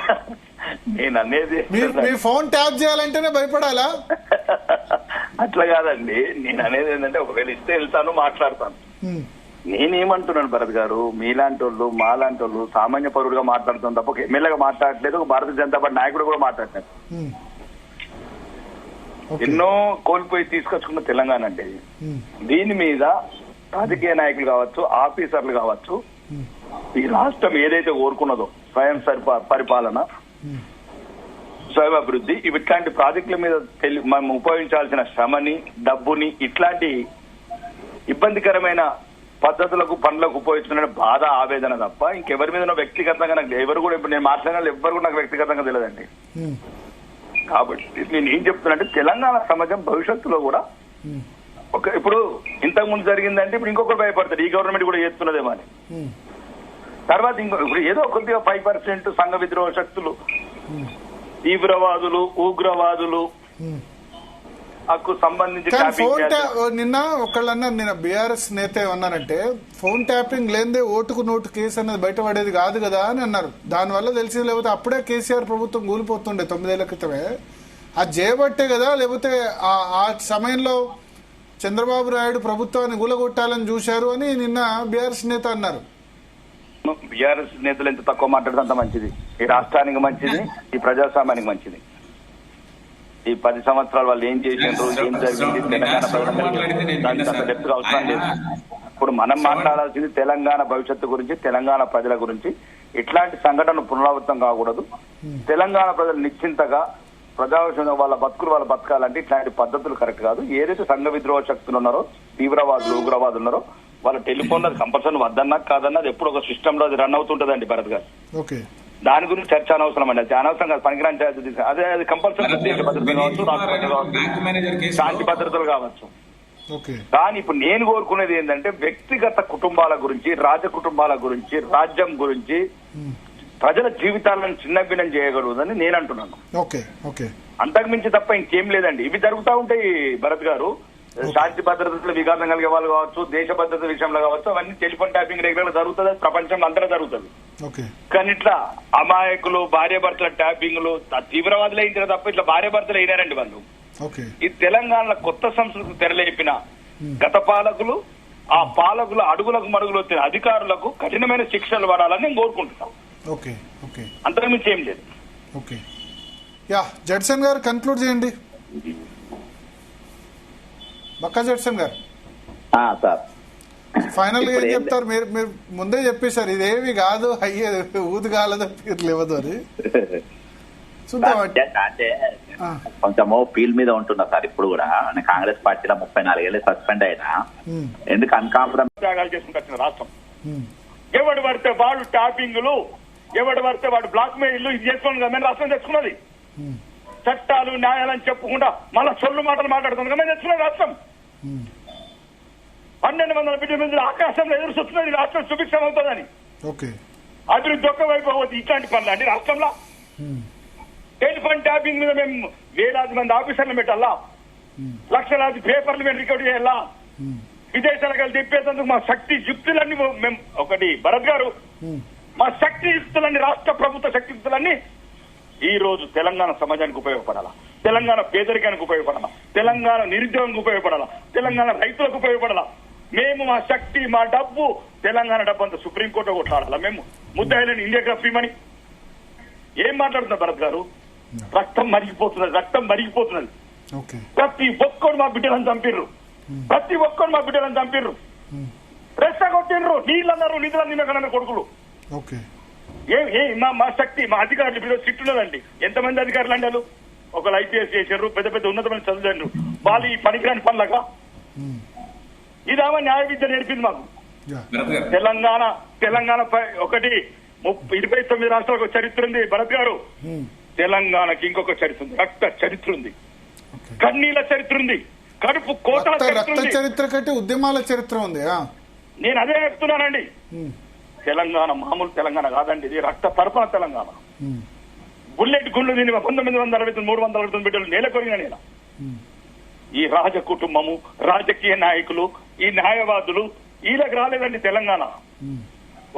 నేను అనేది మీ ఫోన్ ట్యాప్ చేయాలంటేనే భయపడాలా? అట్లా కాదండి. నేను అనేది ఏంటంటే ఒకవేళ ఇస్తే వెళ్తాను, మాట్లాడతాను. నేనేమంటున్నాను భరత్ గారు, మీలాంటి వాళ్ళు మాలాంటి వాళ్ళు సామాన్య పౌరుడుగా మాట్లాడుతాం తప్ప ఒక ఎమ్మెల్యేగా మాట్లాడట్లేదు, ఒక భారతీయ జనతా పార్టీ నాయకుడు కూడా మాట్లాడలేదు. ఎన్నో కోల్పోయి తీసుకొచ్చుకున్న తెలంగాణ అంటే దీని మీద రాజకీయ నాయకులు కావచ్చు, ఆఫీసర్లు కావచ్చు, ఈ రాష్ట్రం ఏదైతే కోరుకున్నదో స్వయం పరిపాలన, స్వయం అభివృద్ధి, ఇట్లాంటి ప్రాజెక్టుల మీద మనం ఉపయోగించాల్సిన శ్రమని, డబ్బుని, ఇట్లాంటి ఇబ్బందికరమైన పద్ధతులకు పనులకు ఉపయోగించుకునే బాధ, ఆవేదన తప్ప ఇంకెవరి మీద వ్యక్తిగతంగా నాకు ఎవరు కూడా, ఇప్పుడు నేను మాట్లాడిన ఎవరు కూడా నాకు వ్యక్తిగతంగా తెలియదండి. కాబట్టి నేను ఏం చెప్తున్నానంటే తెలంగాణ సమాజం భవిష్యత్తులో కూడా ఇప్పుడు ఇంతకు ముందు జరిగిందంటే ఇప్పుడు ఇంకొకరు భయపడతారు, ఈ గవర్నమెంట్ కూడా చేస్తున్నదేమో అని. తర్వాత ఇప్పుడు ఏదో కొద్దిగా 5% సంఘ విద్రోహ శక్తులు, తీవ్రవాదులు, ఉగ్రవాదులు సంబంధించి నిన్న ఒకళ్ళన్నారు, నిన్న బీఆర్ఎస్ నేత ఏమన్నారంటే ఫోన్ ట్యాపింగ్ లేదే ఓటుకు నోటు కేసు అనేది బయటపడేది కాదు కదా అని అన్నారు. దానివల్ల తెలిసింది, లేకపోతే అప్పుడే కేసీఆర్ ప్రభుత్వం కూలిపోతుండే 9 ఏళ్ల క్రితమే. అది చేయబట్టే కదా, లేకపోతే ఆ సమయంలో చంద్రబాబు నాయుడు ప్రభుత్వాన్ని కూలగొట్టాలని చూశారు అని నిన్న బీఆర్ఎస్ నేత అన్నారు. బీఆర్ఎస్ నేతలు ఎంత తక్కువ మాట్లాడితే అంత మంచిది, ఈ రాష్ట్రానికి మంచిది, ఈ ప్రజాస్వామ్యానికి మంచిది. ఈ 10 సంవత్సరాలు వాళ్ళు ఏం చేసినారు, ఏం జరిగింది, తెలంగాణ డెప్త్ అవసరం లేదు. ఇప్పుడు మనం మాట్లాడాల్సింది తెలంగాణ భవిష్యత్తు గురించి, తెలంగాణ ప్రజల గురించి. ఇట్లాంటి సంఘటనలు పునరావృతం కాకూడదు. తెలంగాణ ప్రజలు నిశ్చింతగా ప్రజాస్వామ్యంగా వాళ్ళ బతుకులు వాళ్ళు బతకాలంటే ఇట్లాంటి పద్ధతులు కరెక్ట్ కాదు. ఏదైతే సంఘ విద్రోహ శక్తులు ఉన్నారో, తీవ్రవాదులు, ఉగ్రవాదులు ఉన్నారో వాళ్ళ టెలిఫోన్ అది కంపల్సరీ వద్దన్నా కాదన్నా అది ఎప్పుడు ఒక సిస్టమ్ లో అది రన్ అవుతుంటదండి భరత్ గారు. దాని గురించి చర్చ అనవసరం అండి, అది అనవసరం కాదు, పనికిరాని అదే అది కంపల్సరీ భద్రతలు కావచ్చు, శాంతి భద్రతలు కావచ్చు. కానీ ఇప్పుడు నేను కోరుకునేది ఏంటంటే వ్యక్తిగత కుటుంబాల గురించి, రాజ కుటుంబాల గురించి, రాజ్యం గురించి, ప్రజల జీవితాలను చిన్నభిన్నం చేయగలదని నేను అంటున్నాను. అంతకుమించి తప్ప ఇంకేం లేదండి. ఇవి జరుగుతూ ఉంటాయి భరత్ గారు. శాంతి భద్రతలు విఘాతం కలిగే వాళ్ళు కావచ్చు, దేశ భద్రత విషయంలో కావచ్చు, అవన్నీ టెలిఫోన్ ట్యాపింగ్ రెగ్యులర్ జరుగుతుంది, ప్రపంచంలో అంతటా జరుగుతుంది. కానీ ఇట్లా అమాయకులు, భార్యాభర్తల ట్యాపింగ్లు, తీవ్రవాదులు అయిన తప్ప ఇట్లా భార్యాభర్తలు అయినారండి వాళ్ళు. ఈ తెలంగాణలో కొత్త సంస్కృతి తెరలేపిన గత పాలకులు, ఆ పాలకుల అడుగులకు మడుగులు వచ్చిన అధికారులకు కఠినమైన శిక్షలు పడాలని నేను కోరుకుంటున్నాను. అంతకుమించి ఏం లేదు. జడ్సన్ గారు కన్క్లూడ్ చేయండి. బక్కా జడ్సన్ గారు ఫైనల్ గా ఏం చెప్తారు? మీరు ముందే చెప్పేశారు ఇదేమి కాదు, అయ్యే ఊదు కాలేదు లేవదు అని. అంటే కొంచెము ఫీల్ మీద ఉంటున్నా సార్. ఇప్పుడు కూడా కాంగ్రెస్ పార్టీలో 34 ఏళ్ళు సస్పెండ్ అయినా ఎందుకు అన్కాంప్రమైజ్ చేసుకుంటూ రాష్ట్రం. ఎవడు పడితే వాడు ట్యాపింగ్లు, ఎవడు పడితే వాడు బ్లాక్ మెయిల్ ఇది చేసుకోండి కదా మేము రాష్ట్రం తెచ్చుకున్నది. చట్టాలు న్యాయాలని చెప్పుకుంటా మళ్ళా సొల్లు మాటలు మాట్లాడుతుంది కదా మేము తెచ్చుకున్నది రాష్ట్రం. 1200 బిడ్డ మీద ఆకాశంలో ఎదురు చూస్తున్నది రాష్ట్రం సుభిక్షం అవుతుందని. అభివృద్ధి ఒక్క వైపు అవుతుంది. ఇట్లాంటి పనులు అండి రాష్ట్రంలో. టెలిఫోన్ ట్యాపింగ్ మీద మేము వేలాది మంది ఆఫీసర్లు పెట్టాలా, లక్షలాది పేపర్లు మేము రికార్డు చేయాలా, విదేశాలకు వెళ్ళి తిప్పేందుకు మా శక్తి యుక్తులన్నీ మేము ఒకటి భరత్ గారు మా శక్తి యుక్తులన్నీ రాష్ట్ర ప్రభుత్వ శక్తి యుక్తులన్నీ ఈ రోజు తెలంగాణ సమాజానికి ఉపయోగపడాలా, తెలంగాణ పేదరికానికి ఉపయోగపడాలా, తెలంగాణ నిరుద్యోగానికి ఉపయోగపడాలా, తెలంగాణ రైతులకు ఉపయోగపడాలా. మేము మా శక్తి మా డబ్బు తెలంగాణ డబ్బు అంతా సుప్రీంకోర్టు కొట్లాడాలా. మేము ముద్దాయిలని ఇండియా రఫీమని ఏం మాట్లాడుతున్నారు భరత్ గారు? రక్తం మరిగిపోతున్నది, రక్తం మరిగిపోతున్నది. ప్రతి ఒక్కరు మా బిడ్డలను చంపిర్రు, ప్రతి ఒక్కరు మా బిడ్డలను చంపిర్రు, రెచ్చగొట్టిండ్రు, నీళ్ళన్నారు, నిధులన్నీ కొడుకులు. మా శక్తి మా అధికారులు ఇప్పుడు సిట్టున్నదండి. ఎంతమంది అధికారులు అండి? వాళ్ళు ఒకళ్ళు ఐపీఎస్ చేశారు, పెద్ద పెద్ద ఉన్నతమైన చదువులు, వాళ్ళు ఈ పనికిరాని పనులక ఇదామా న్యాయ విద్య నేర్పింది మాకు. తెలంగాణ ఒకటి 29 రాష్ట్రాలకు చరిత్ర ఉంది భరత్ గారు. తెలంగాణకి ఇంకొక చరిత్ర ఉంది, రక్త చరిత్ర ఉంది, కన్నీళ్ల చరిత్ర ఉంది, కడుపు కోతల చరిత్ర కంటే ఉద్యమాల చరిత్ర ఉంది. నేను అదే చెప్తున్నానండి. తెలంగాణ మామూలు తెలంగాణ కాదండి, ఇది రక్త తర్పణ తెలంగాణ. బుల్లెట్ గుండ్లు దీని 1960 360 బిడ్డలు నేల కొరిగిన నేల. ఈ రాజ కుటుంబము, రాజకీయ నాయకులు, ఈ న్యాయవాదులు వీళ్ళకి రాలేదండి తెలంగాణ.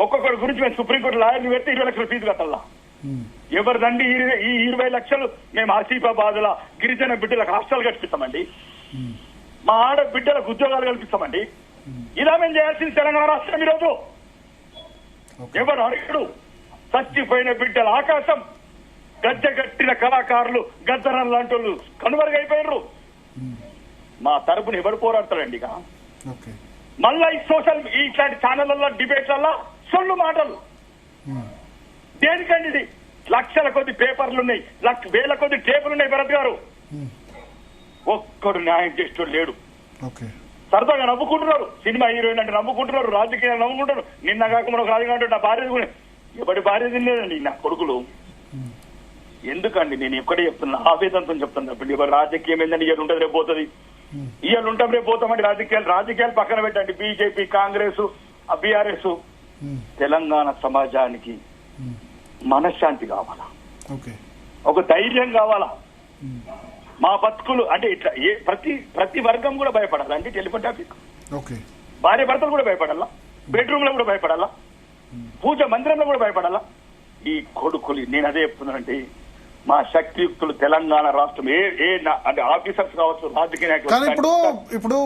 ఒక్కొక్కరి గురించి మేము సుప్రీంకోర్టు లాయర్లు పెడితే 20 లక్షల ఫీజు కట్టాలా. ఎవరిదండి ఈ 20 లక్షలు? మేము ఆసిఫాబాద్ ల గిరిజన బిడ్డలకు హాస్టల్ కల్పిస్తామండి, మా ఆడ బిడ్డలకు ఉద్యోగాలు కల్పిస్తామండి. ఇలా మేము చేయాల్సింది తెలంగాణ రాష్ట్రం. ఈరోజు ఎవరు అడుగుడు? చచ్చిపోయిన బిడ్డల ఆకాశం, గజ్జగట్టిన కళాకారులు, గద్దరం లాంటి వాళ్ళు కనుమరుగైపోయారు. మా తరపున ఎవరు పోరాడతారండి? ఇక మళ్ళా ఈ సోషల్ ఇట్లాంటి ఛానళ్లలో డిబేట్లలో సొల్లు మాటలు దేనికండి? ఇది లక్షల కొద్ది పేపర్లు ఉన్నాయి, వేల కొద్ది టేపులు ఉన్నాయి భరత్ గారు. ఒక్కడు న్యాయం చేసేటోడు లేడు. సరదాగా నవ్వుకుంటున్నారు, సినిమా హీరోయిన్ అంటే నవ్వుకుంటున్నారు, రాజకీయాలు నవ్వుకుంటారు. నిన్న కాకుండా ఒక రాజకీయ అంటే నా భార్య ఎవరి భార్య తినలేదండి నా కొడుకులు. ఎందుకండి? నేను ఎక్కడే చెప్తున్నా, ఆవేదనతో చెప్తున్నా. ఎవరు రాజకీయం ఏంటంటే ఇవాళ ఉంటుంది రేపు పోతుంది, ఇవాళ ఉంటాం రేపు పోతామండి. రాజకీయాలు పక్కన పెట్టండి. BJP, Congress, BRS. తెలంగాణ సమాజానికి మనశ్శాంతి కావాలా, ఒక ధైర్యం కావాలా. మా బతుకులు అంటే ఇట్లా ప్రతి వర్గం కూడా భయపడాలా అండి. టెలిఫోన్ టాపిక్ భార్య భర్తలు కూడా భయపడాలా, బెడ్రూమ్ లో కూడా భయపడాలా, పూజ మందిరంలో కూడా భయపడాలా. ఈ కొడుకులు నేను అదే చెప్తున్నానండి. మా శక్తియుక్తులు తెలంగాణ రాష్ట్రం అంటే ఆఫీసర్స్ కావచ్చు, రాజకీయ నాయకులు. కానీ ఇప్పుడు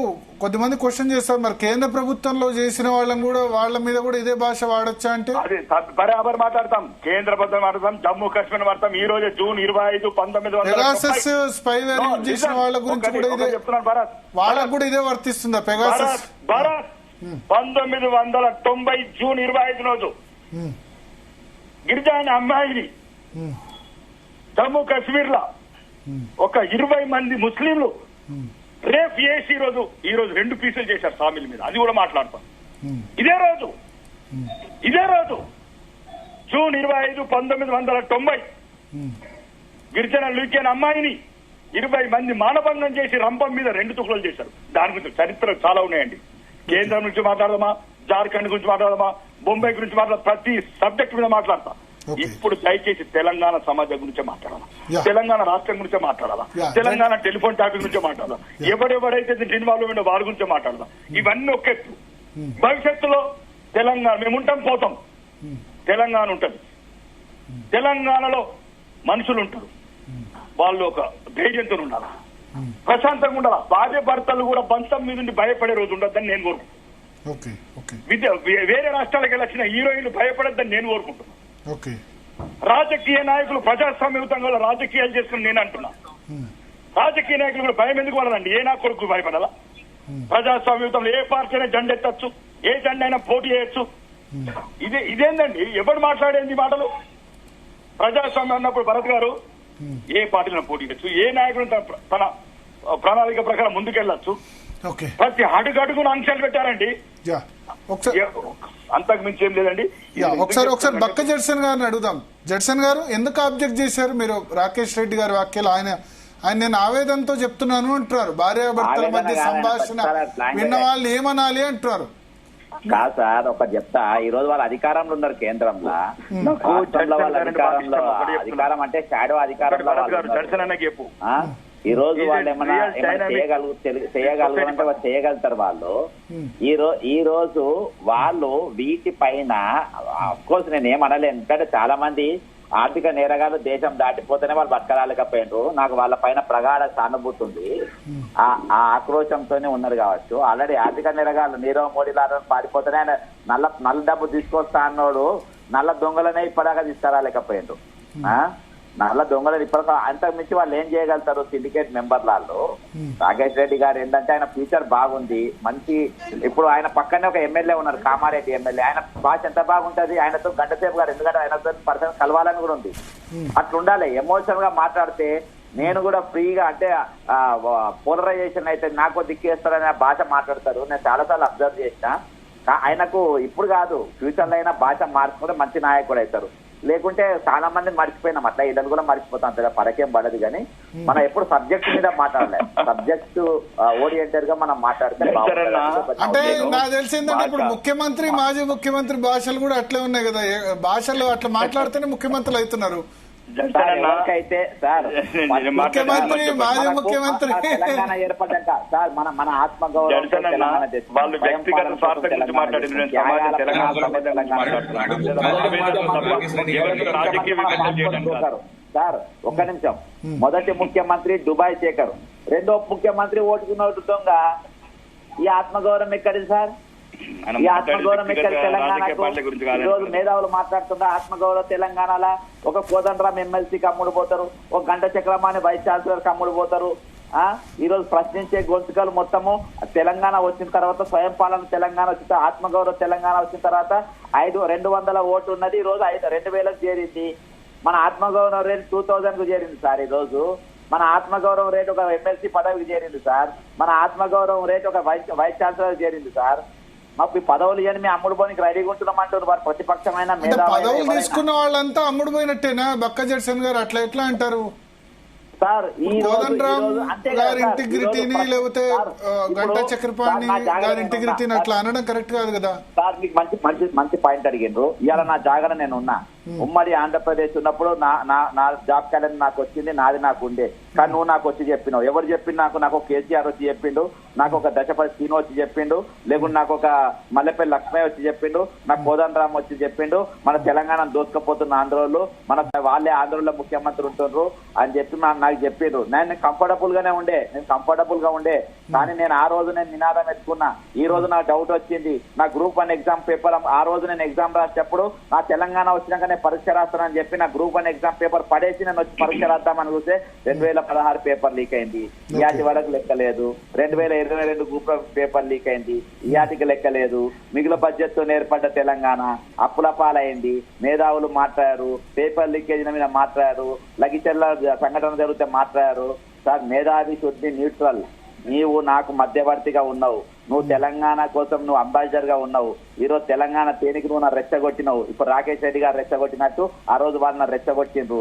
కొద్దిమంది క్వశ్చన్ చేస్తారు, మరి కేంద్ర ప్రభుత్వంలో చేసిన వాళ్ళని కూడా వాళ్ళ మీద కూడా ఇదే భాష వాడొచ్చా అంటే? అదే బరాబర్ మాట్లాడతాం, కేంద్ర ప్రభుత్వం మాట్లాడతాం, జమ్మూ కాశ్మీర్ మాట్లాడతాం. ఈ రోజు జూన్ 25, 1900 స్పైవేర్ యూజ్ చేసిన వాళ్ళ గురించి కూడా ఇదే చెప్తున్నారు భరత్. వాళ్ళకు కూడా ఇదే వర్తిస్తుందా పెగాసస్? భరత్ 1990 జూన్ 25 రోజు గిరిజన అమ్మాయిని జమ్మూ కాశ్మీర్ లో ఒక 20 మంది ముస్లింలు రేప్ చేసి ఈ రోజు 2 పీసులు చేశారు సామిల మీద. అది కూడా మాట్లాడతాం. ఇదే రోజు జూన్ 25, 1990 గిరిజన లూకేన్ అమ్మాయిని 20 మంది మానభంగం చేసి రంపం మీద 2 తుకులు చేశారు. దాని గురించి చరిత్ర చాలా ఉన్నాయండి. కేంద్రం నుంచి మాట్లాడదామా, జార్ఖండ్ గురించి మాట్లాడదామా, బొంబాయి గురించి మాట్లాడదాం, ప్రతి సబ్జెక్ట్ మీద మాట్లాడతాం. ఇప్పుడు దయచేసి తెలంగాణ సమాజం గురించే మాట్లాడాలా, తెలంగాణ రాష్ట్రం గురించే మాట్లాడాలా, తెలంగాణ టెలిఫోన్ టాపిక్ గురించే మాట్లాడాలా, ఎవరెవరైతే ఇన్వాల్వ్ వారి గురించే మాట్లాడాలా. ఇవన్నీ ఒక ఎత్తు. భవిష్యత్తులో తెలంగాణ మేము ఉంటాం, పోతాం. తెలంగాణ ఉంటుంది, తెలంగాణలో మనుషులు ఉంటారు, వాళ్ళు ఒక ధైర్యంతో ఉండాలా, ప్రశాంతంగా ఉండాలా. భార్య భర్తలు కూడా బంధం మీద భయపడే రోజు ఉండొద్దని నేను కోరుకుంటున్నాను. వేరే రాష్ట్రాలకు వెళ్ళొచ్చిన హీరోయిన్లు భయపడొద్దని నేను కోరుకుంటున్నాను. రాజకీయ నాయకులు ప్రజాస్వామ్యయుతంగా రాజకీయాలు చేస్తున్న నేను అంటున్నా. రాజకీయ నాయకులు కూడా భయం ఎందుకు పడాలండి? ఏ నా కొడుకు భయపడాలా? ప్రజాస్వామ్యయుతంలో ఏ పార్టీ అయినా జెండా ఎత్తచ్చు, ఏ జెండా అయినా పోటీ చేయొచ్చు. ఇదేందండి? ఎవరు మాట్లాడేది మాటలు? ప్రజాస్వామ్యం అన్నప్పుడు భరత్ గారు ఏ పార్టీలో పోటీ చేయొచ్చు, ఏ నాయకుడు తన ప్రణాళిక ప్రకారం ముందుకెళ్లొచ్చు. ప్రతి అడుగడుగున ఆంక్షలు పెట్టారండి. అంతకు మించి ఏం లేదండి. ఒకసారి బక్క జడ్సన్ గారిని అడుగుదాం. జడ్సన్ గారు, ఎందుకు ఆబ్జెక్ట్ చేశారు మీరు రాకేష్ రెడ్డి గారి వ్యాఖ్యలు? ఆయన నేను ఆవేదనతో చెప్తున్నాను అంటున్నారు. భార్యాభర్తల మధ్య సంభాషణ విన్న వాళ్ళని ఏమనాలి అంటున్నారు. కాదు సార్, ఒకటి చెప్తా. ఈ రోజు వాళ్ళ అధికారంలో ఉన్నారు కేంద్రంలో. రాష్ట్రంలో వాళ్ళ అధికారం అంటే షాడో అధికారంలో ఈ రోజు వాళ్ళు ఏమన్నా చేయగలుగుతారంటే వాళ్ళు చేయగలుగుతారు వాళ్ళు. ఈ రోజు వాళ్ళు వీటిపైన అఫ్కోర్స్ నేను ఏమనలేను, ఎందుకంటే చాలా మంది ఆర్థిక నేరగాలు దేశం దాటిపోతేనే వాళ్ళు బతకరాలేకపోయినారు. నాకు వాళ్ళ పైన ప్రగాఢ సానుభూతి ఉంది. ఆ ఆక్రోశంతోనే ఉన్నారు కావచ్చు. ఆల్రెడీ ఆర్థిక నేరగాలు నీరవ్ మోడీ లాగా పారిపోతేనే ఆయన నల్ల డబ్బు తీసుకొస్తా అన్నోడు నల్ల దొంగలనే ఇప్పటిదాకా తీసుకురాలేకపోయినారు. నల్ల దొంగలను ఇప్పటిదాకా అంతకు మించి వాళ్ళు ఏం చేయగలుగుతారు సిండికేట్ మెంబర్లలో. రాకేష్ రెడ్డి గారు ఏంటంటే ఆయన ఫ్యూచర్ బాగుంది, మంచి. ఇప్పుడు ఆయన పక్కనే ఒక ఎమ్మెల్యే ఉన్నారు, కామారెడ్డి ఎమ్మెల్యే. ఆయన భాష ఎంత బాగుంటది, ఆయనతో గంటసేపు గారు, ఎందుకంటే ఆయనతో పర్సన్ కలవాలని కూడా ఉంది. అట్లుండాలి. ఎమోషనల్ గా మాట్లాడితే నేను కూడా ఫ్రీగా అంటే పోలరైజేషన్ అయితే నాకు దిక్కేస్తారనే భాష మాట్లాడతారు. నేను చాలాసార్లు అబ్జర్వ్ చేసిన. ఆయనకు ఇప్పుడు కాదు, ఫ్యూచర్ లో అయినా భాష మార్చుకుంటే మంచి నాయకుడు అవుతారు. లేకుంటే చాలా మంది మర్చిపోయినాం, అట్లా ఇద్దరు కూడా మర్చిపోతాం. అంతగా పరకేం పడదు. కానీ మనం ఎప్పుడు సబ్జెక్ట్ మీద మాట్లాడలేదు, సబ్జెక్ట్ ఓరియంటెడ్ గా మనం మాట్లాడితే అంటే నాకు తెలిసిందంటే ఇప్పుడు ముఖ్యమంత్రి మాజీ ముఖ్యమంత్రి భాషలు కూడా అట్లే ఉన్నాయి కదా, భాషలు అట్లా మాట్లాడితేనే ముఖ్యమంత్రులు అవుతున్నారు. అయితే సార్ ముఖ్యమంత్రి మాజీ ముఖ్యమంత్రి తెలంగాణ ఏర్పడ్డాక సార్ మన ఆత్మగౌరవం వాళ్ళు వ్యక్తిగత స్వార్థ గురించి మాట్లాడిన సార్ ఒక్క నిమిషం. మొదటి ముఖ్యమంత్రి దుబాయ్ శేఖర్, రెండో ముఖ్యమంత్రి ఓటుకున్న దొంగ. ఈ ఆత్మగౌరవం ఎక్కడిది సార్? ఈ ఆత్మగౌరవం ఎక్కడ తెలంగాణకు? ఈ రోజు మేధావులు మాట్లాడుతున్న ఆత్మగౌరవ తెలంగాణలో ఒక కోదండరాం ఎమ్మెల్సీకి అమ్ముడు పోతారు, ఒక గంట చక్రమాని వైస్ ఛాన్సలర్ కి అమ్ముడు పోతారు. ఈ రోజు ప్రశ్నించే గొంతుకలు మొత్తము తెలంగాణ వచ్చిన తర్వాత, స్వయం పాలన తెలంగాణ వచ్చిన, ఆత్మగౌరవ తెలంగాణ వచ్చిన తర్వాత 200 ఓటు ఉన్నది. ఈ రోజు 2000కు చేరింది. మన ఆత్మగౌరవం రేటు 2000 కు చేరింది సార్. ఈ రోజు మన ఆత్మగౌరవం రేటు ఒక ఎమ్మెల్సీ పదవికి చేరింది సార్. మన ఆత్మగౌరవం రేటు ఒక వైస్ ఛాన్సలర్ చేరింది సార్. మాకు ఈ పదవులు ఇవన్నీ మేము అమ్ముడు పోనికి రెడీగా ఉంటున్నామంటారు. వారు ప్రతిపక్షమైన పదవులు తీసుకున్న వాళ్ళంతా అమ్ముడు పోయినట్టేనా? బక్క జడ్సన్ గారు అట్లా ఎట్లా అంటారు సార్? ఈ కోదండరాం గారి ఇంటిగ్రిటీని లేకపోతే గంటా చక్రపాణి గారి ఇంటిగ్రిటీని అట్లా అనడం కరెక్ట్ కాదు కదా సార్. మీకు మంచి పాయింట్ అడిగిండ్రు. ఇవాళ నా జాగరణ నేను ఉన్నా. ఉమ్మడి ఆంధ్రప్రదేశ్ ఉన్నప్పుడు నా జాబ్ క్యాలెండర్ నాకు వచ్చింది, నాది నాకు ఉండే. కానీ నువ్వు నాకు వచ్చి చెప్పినావు. ఎవరు చెప్పిండు? నాకు కేసీఆర్ వచ్చి చెప్పిండు, నాకు ఒక దశపతి సీను వచ్చి చెప్పిండు, లేకుంటే నాకు ఒక మల్లెపల్లి లక్ష్మయ్య వచ్చి చెప్పిండు, నాకు కోదండరాం వచ్చి చెప్పిండు. మన తెలంగాణ దోసుకపోతున్న ఆంధ్రోళ్ళు, మన వాళ్ళే ఆంధ్రలో ముఖ్యమంత్రి ఉంటున్నారు అని చెప్పి నాకు చెప్పిండ్రు. నేను కంఫర్టబుల్ గానే ఉండే. కానీ నేను ఆ రోజు నేను నినాదం ఎత్తుకున్నా. ఈ రోజు నాకు డౌట్ వచ్చింది. నా గ్రూప్ 1 ఎగ్జామ్ పేపర్ ఆ రోజు నేను ఎగ్జామ్ రాసేటప్పుడు నా తెలంగాణ వచ్చినాక నేను పరీక్ష రాస్తానని చెప్పి నా గ్రూప్ 1 ఎగ్జామ్ పేపర్ పడేసి నేను వచ్చి పరీక్ష రాద్దామని చూస్తే 2016 పేపర్ లీక్ అయింది. ఇయాటి వరకు లెక్కలేదు. 2022 గ్రూప్ పేపర్ లీక్ అయింది. ఇయాటికి లెక్కలేదు. మిగులు బడ్జెట్ తో ఏర్పడ్డ తెలంగాణ అప్పుల పాలైంది. మేధావులు మాట్లాడారు, పేపర్ లీకేజీల మీద మాట్లాడారు, లగిచెల్ల సంఘటన జరిగితే మాట్లాడారు. సార్ మేధావి శుద్ధి న్యూట్రల్. నీవు నాకు మధ్యవర్తిగా ఉన్నావు. నువ్వు తెలంగాణ కోసం నువ్వు అంబాసిడర్ గా ఉన్నావు. ఈ రోజు తెలంగాణ తేనికి నువ్వు నా రెచ్చగొట్టినావు. ఇప్పుడు రాకేష్ రెడ్డి గారు రెచ్చగొట్టినట్టు ఆ రోజు వాళ్ళు నా రెచ్చగొట్టిండ్రు.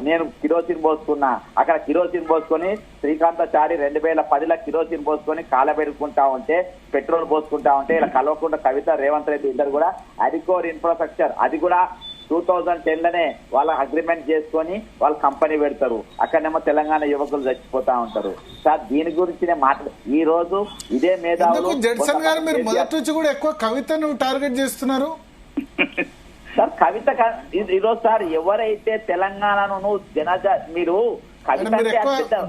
నేను కిరోసిన్ పోసుకున్నా. అక్కడ కిరోసిన్ పోసుకొని శ్రీకాంతాచారి 2010లో కిరోసిన్ పోసుకొని కాలబెడుకుంటా ఉంటే, పెట్రోల్ పోసుకుంటా ఉంటే ఇలా కలవకుండా కవిత, రేవంత్ రెడ్డి ఇద్దరు కూడా అరికోర్ ఇన్ఫ్రాస్ట్రక్చర్, అది కూడా 2010లోనే వాళ్ళ అగ్రిమెంట్ చేసుకొని వాళ్ళు కంపెనీ పెడతారు. అక్కడనేమో తెలంగాణ యువకులు చచ్చిపోతా ఉంటారు. సార్ దీని గురించి ఈ రోజు ఇదే మేధావులు జడ్సన్ గారు మీరు మొదటి నుంచి కూడా ఎక్కువ కవితను టార్గెట్ చేస్తున్నారు సార్. కవిత ఈరోజు సార్ ఎవరైతే తెలంగాణను మీరు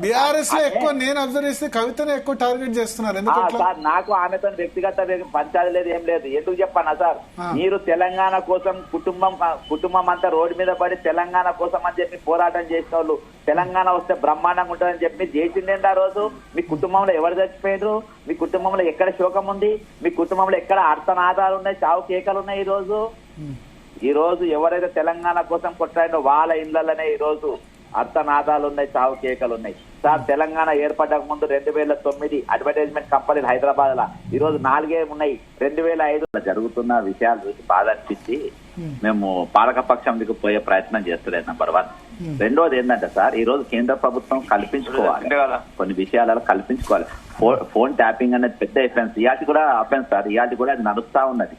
బీఆర్ఎస్ లో ఎక్కువ నేను అబ్జర్వ్ చేస్తే కవితను ఎక్కువ టార్గెట్ చేస్తున్నారు. సార్ నాకు ఆమెతో వ్యక్తిగత పంచాలి లేదు, ఏం లేదు. ఎందుకు చెప్పానా సార్? మీరు తెలంగాణ కోసం కుటుంబం అంతా రోడ్డు మీద పడి తెలంగాణ కోసం అని చెప్పి పోరాటం చేసిన వాళ్ళు, తెలంగాణ వస్తే బ్రహ్మాండంగా ఉంటుందని చెప్పి చేసిందేంటి ఆ రోజు? మీ కుటుంబంలో ఎవరు చచ్చిపోయారు? మీ కుటుంబంలో ఎక్కడ శోకం ఉంది? మీ కుటుంబంలో ఎక్కడ అర్థనాదాలు ఉన్నాయి, చావు కేకలు ఉన్నాయి? ఈ రోజు ఎవరైతే తెలంగాణ కోసం కొట్టాడో వాళ్ళ ఇళ్లలోనే ఈ రోజు అర్థనాదాలు ఉన్నాయి, చావు కేకలు ఉన్నాయి. సార్ తెలంగాణ ఏర్పడక ముందు 2009 అడ్వర్టైజ్మెంట్ కంపెనీలు హైదరాబాద్ లా, ఈ రోజు 4 ఉన్నాయి. 2005 జరుగుతున్న విషయాలు చూసి బాధ అనిపించి మేము పాలకపక్షం దిగు పోయే ప్రయత్నం చేస్తలేదు. నెంబర్ 1. రెండోది ఏంటంటే సార్, ఈ రోజు కేంద్ర ప్రభుత్వం కల్పించుకోవాలి, కొన్ని విషయాలలో కల్పించుకోవాలి. ఫోన్ ట్యాపింగ్ అనేది పెద్ద అఫెన్స్, ఇయాల్టి కూడా అఫెన్స్ సార్, ఇయాల్టి కూడా అది నడుస్తా ఉన్నది,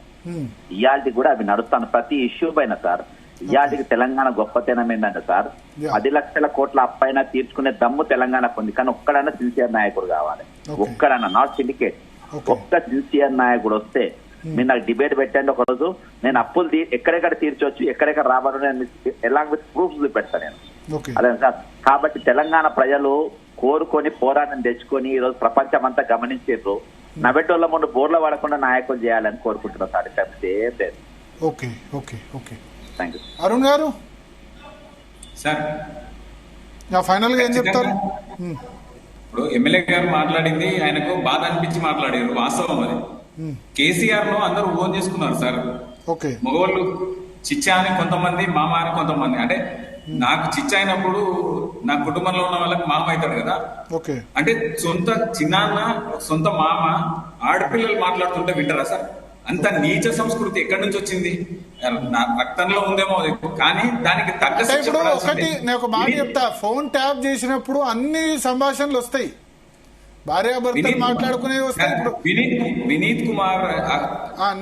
ఇయాల్టి కూడా అవి నడుస్తాను ప్రతి ఇష్యూ పైన సార్. ఇయాల్టికి తెలంగాణ గొప్పతనం ఏంటంటే సార్, 10 లక్షల కోట్ల అప్పైనా తీర్చుకునే దమ్ము తెలంగాణకు ఉంది. కానీ ఒక్కడన్నా సిన్సియర్ నాయకుడు కావాలి, ఒక్కడన్నా, నాట్ సిండికేట్, ఒక్క సిన్సియర్ నాయకుడు వస్తే మీరు నాకు డిబేట్ పెట్టండి ఒక రోజు, నేను అప్పులు ఎక్కడెక్కడ తీర్చొచ్చు, ఎక్కడెక్కడ రాబడి ఎలాంగ్ విత్ ప్రూఫ్స్ చూపెడతాను నేను. అదే సార్, కాబట్టి తెలంగాణ ప్రజలు కోరుకొని పోరాటం తెచ్చుకొని ఈ రోజు ప్రపంచం అంతా గమనించారు. నవ్వెటోళ్ళ ముందు బోర్ల పడకుండా నాయకులు చేయాలని కోరుకుంటున్నారు సార్. తప్పితే ఏం లేదు. Okay okay okay, thank you. Arun గారు సార్ ఫైనల్ గా ఏం చెప్తారు? ఇప్పుడు ఎమ్మెల్యే గారు మాట్లాడింది ఆయనకు బాధ అనిపించి మాట్లాడారు, వాస్తవం అది. కేసీఆర్ ను అందరూ ఓన్ చేసుకున్నారు సార్. ఓకే, మగవాళ్ళు చిచ్చా అని కొంతమంది, మామ అని కొంతమంది. అంటే నాకు చిచ్చ అయినప్పుడు నా కుటుంబంలో ఉన్న వాళ్ళకి మామ అవుతాడు కదా. ఓకే, అంటే సొంత చిన్నాన్న సొంత మామ ఆడపిల్లలు మాట్లాడుతుంటే వింటారా సార్? అంత నీచ సంస్కృతి ఎక్కడి నుంచి వచ్చింది? నా రక్తంలో ఉందేమో, కానీ దానికి తగ్గ శిక్ష ఇప్పుడు పడాల్సిందే. ఒకటి నేను ఒక మాట చెప్తా, ఫోన్ ట్యాప్ చేసినప్పుడు అన్ని సంభాషణలు వస్తాయి, భార్యాభర్తలు మాట్లాడుకునేవి వస్తాయి. ఇప్పుడు వినీత్ కుమార్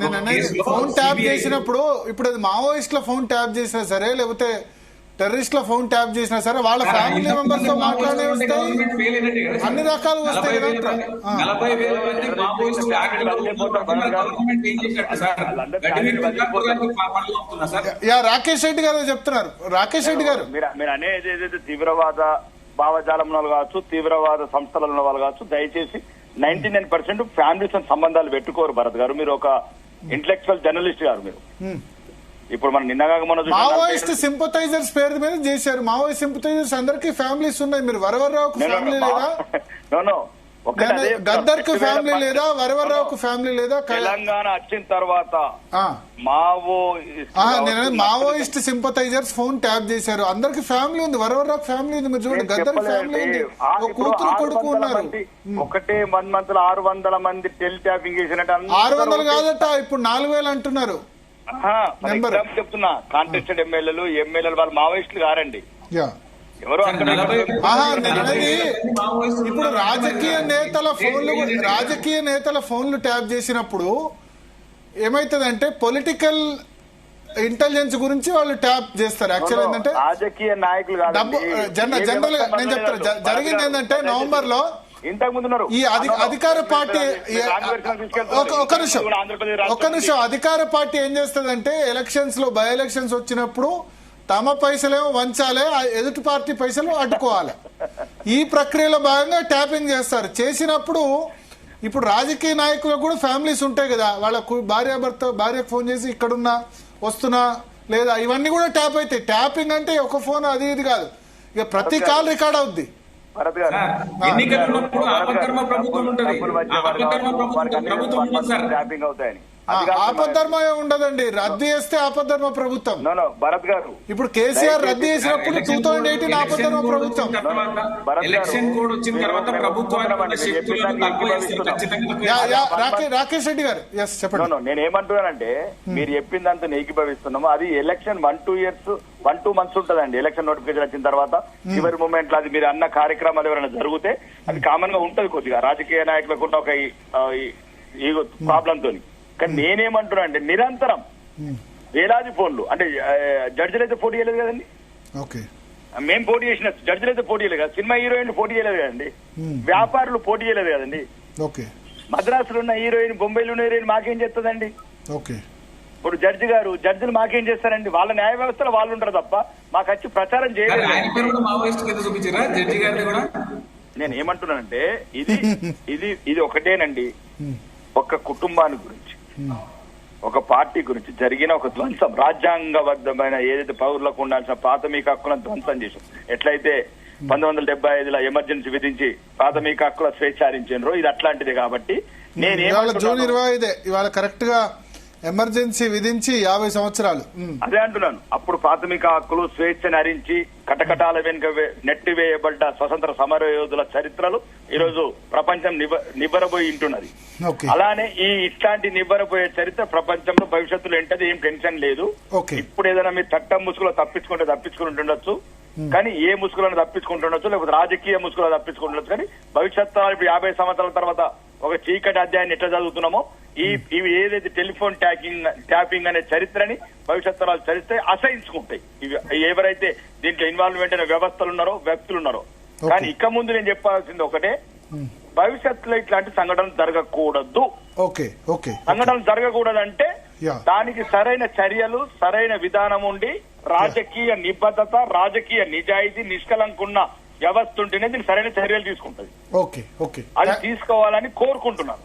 నేను అనేది ఫోన్ ట్యాప్ చేసినప్పుడు, ఇప్పుడు అది మావోయిస్టుల ఫోన్ ట్యాప్ చేసినా సరే, లేకపోతే టెర్రరిస్టుల ఫోన్ ట్యాప్ చేసినా సరే, వాళ్ళ ఫ్యామిలీ మెంబర్స్ తో మాట్లాడే వస్తాయి, అన్ని రకాలు వస్తాయి కదా. 40,000 మంది మావోయిస్టులు రాకేష్ రెడ్డి గారు చెప్తున్నారు. రాకేష్ రెడ్డి గారు, మీరు అనేది ఏదైతే తీవ్రవాద భావజాలం ఉన్న వాళ్ళు కావచ్చు, తీవ్రవాద సంస్థలలో ఉన్న వాళ్ళు కావచ్చు, దయచేసి 99% ఫ్యామిలీస్ సంబంధాలు పెట్టుకోరు భరత్ గారు. మీరు ఒక ఇంటలెక్చువల్ జర్నలిస్ట్ గారు. మీరు ఇప్పుడు మనం నిన్నగా మావోయిస్ట్ సింపథైజర్స్ పేరు మీద చేశారు. మావోయిస్ట్ సింపథైజర్స్ అందరికీ ఫ్యామిలీస్ ఉన్నాయి. మీరు వరవరరావుకు ఫ్యామిలీ లేదా? గద్దర్ కు ఫ్యామిలీ లేదా? వరవరరావుకు ఫ్యామిలీ లేదా? తెలంగాణ వచ్చిన తర్వాత మావోయిస్ట్ సింపథైజర్స్ ఫోన్ ట్యాప్ చేశారు. అందరికి ఫ్యామిలీ ఉంది, వరవరరావుకు ఫ్యామిలీ ఉంది. మీరు చూడండి, గద్దర్ ఫ్యామిలీ ఉంది, కూతురు కొడుకు ఉన్నారు. ఒకటే 1 month లో 600 మంది టెల్ ట్యాపింగ్ చేసినట్టు. 600 కాదట, ఇప్పుడు 4,000 అంటున్నారు. చెప్తున్నా, కాంటెస్టెడ్ ఎమ్మెల్యేలు వాళ్ళు మావోయిస్టులు కారండి. ఎవరు ఇప్పుడు రాజకీయ నేతల ఫోన్లు ట్యాప్ చేసినప్పుడు ఏమైతుందంటే పొలిటికల్ ఇంటెలిజెన్స్ గురించి వాళ్ళు ట్యాప్ చేస్తారు. యాక్చువల్ ఏంటంటే రాజకీయ నాయకులు డబ్బు జనరల్ గా నేను చెప్తాను, జరిగింది ఏంటంటే నవంబర్ లో ఈ అధికార పార్టీ ఒక్క నిమిషం అధికార పార్టీ ఏం చేస్తుందంటే ఎలక్షన్స్ లో బై ఎలక్షన్స్ వచ్చినప్పుడు తమ పైసలేమో వంచాలి, ఎదుటి పార్టీ పైసలు అడ్డుకోవాలి. ఈ ప్రక్రియలో భాగంగా ట్యాపింగ్ చేస్తారు. చేసినప్పుడు ఇప్పుడు రాజకీయ నాయకులకు కూడా ఫ్యామిలీస్ ఉంటాయి కదా, వాళ్ళ భార్యకు ఫోన్ చేసి ఇక్కడున్నా వస్తున్నా లేదా ఇవన్నీ కూడా ట్యాప్ అవుతాయి. ట్యాపింగ్ అంటే ఒక ఫోన్ అది ఇది కాదు, ఇక ప్రతి కాల్ రికార్డ్ అవుద్ది. ఎన్నికలు ఆపద్ధర్మ ప్రభుత్వం ఉంటుంది, ప్రభుత్వం ఉండదు సార్. ఆపద్ధర్మ ఉండదండి, రద్దు చేస్తే ఆపద్ధర్మ ప్రభుత్వం. భరత్ గారు, ఇప్పుడు కేసీఆర్ రద్దు చేసినప్పుడు 2018 ఆపద్ధర్మ ప్రభుత్వం. ఎలక్షన్ కోడ్ వచ్చిన తర్వాత రాకేష్ రెడ్డి గారు చెప్పండి. నేను ఏమంటున్నానంటే మీరు చెప్పిందంతా ఏకీభవిస్తున్నాము. అది ఎలక్షన్ 1-2 months ఉంటదండి. ఎలక్షన్ నోటిఫికేషన్ వచ్చిన తర్వాత చివరి మూమెంట్ లో అది మీరు అన్న కార్యక్రమాలు ఎవరైనా జరిగితే అది కామన్ గా ఉంటది. కొద్దిగా రాజకీయ నాయకులకు ఉన్న ఒక ప్రాబ్లం తోని. కానీ నేనేమంటున్నా అంటే నిరంతరం వేలాది ఫోన్లు, అంటే జడ్జిలు అయితే పోటీ చేయలేదు కదండి, మేము పోటీ చేసిన జడ్జిలు అయితే పోటీ చేయలేదు కదా, సినిమా హీరోయిన్లు పోటీ చేయలేదు కదండి, వ్యాపారులు పోటీ చేయలేదు కదండి. మద్రాసులో ఉన్న హీరోయిన్, బొంబాయిలో ఉన్న హీరోయిన్ మాకేం చేస్తుందండి? ఇప్పుడు జడ్జిలు మాకేం చేస్తారండి? వాళ్ళ న్యాయ వ్యవస్థలో వాళ్ళు ఉంటారు తప్ప మాకు వచ్చి ప్రచారం చేయలేదు. నేను ఏమంటున్నానంటే ఇది ఒకటేనండి, ఒక కుటుంబాన్ని గురించి, ఒక పార్టీ గురించి జరిగిన ఒక ధ్వంసం, రాజ్యాంగబద్ధమైన ఏదైతే పౌరులకు ఉండాల్సిన ప్రాథమిక హక్కులను ధ్వంసం చేశాం. ఎట్లయితే 1975లో ఎమర్జెన్సీ విధించి ప్రాథమిక హక్కుల స్వేచ్ఛారించారో ఇది అట్లాంటిదే. కాబట్టి జూన్ 25 ఇవాళ కరెక్ట్ గా ఎమర్జెన్సీ విధించి 50 సంవత్సరాలు. అదే అంటున్నాను. అప్పుడు ప్రాథమిక హక్కులు స్వేచ్ఛను హరించి కటకటాల వెనుక నెట్టివేయబడ్డ స్వతంత్ర సమర యోధుల చరిత్రలు ఈరోజు ప్రపంచం నివ్వరబోయి ఉంటున్నది. అలానే ఇట్లాంటి నివ్వరబోయే చరిత్ర ప్రపంచంలో భవిష్యత్తులో ఏంటది, ఏం టెన్షన్ లేదు. ఇప్పుడు ఏదైనా మీరు చట్టం ముసుగులో తప్పించుకుని ఉంటుండొచ్చు. కానీ ఏ ముసుగులను తప్పించుకుంటుండొచ్చు, లేకపోతే రాజకీయ ముసుగులు తప్పించుకుంటుండొచ్చు. కానీ భవిష్యత్తు ఇప్పుడు 50 సంవత్సరాల తర్వాత ఒక చీకటి అధ్యాయాన్ని ఎట్లా చదువుతున్నామో ఇవి ఏదైతే టెలిఫోన్ ట్యాపింగ్ అనే చరిత్రని భవిష్యత్ తరాలు చరిత్ర అసహించుకుంటాయి. ఇవి ఎవరైతే దీంట్లో ఇన్వాల్వ్మెంట్ అయిన వ్యవస్థలు ఉన్నారో, వ్యక్తులు ఉన్నారో. కానీ ఇక ముందు నేను చెప్పాల్సింది ఒకటే, భవిష్యత్తులో ఇట్లాంటి సంఘటనలు జరగకూడదు. సంఘటనలు జరగకూడదంటే దానికి సరైన చర్యలు, సరైన విధానం ఉండి రాజకీయ నిబద్ధత, రాజకీయ నిజాయితీ, నిష్కలంకున్న వ్యవస్థ ఉంటేనే దీనికి సరైన చర్యలు తీసుకుంటది. అది తీసుకోవాలని కోరుకుంటున్నాను.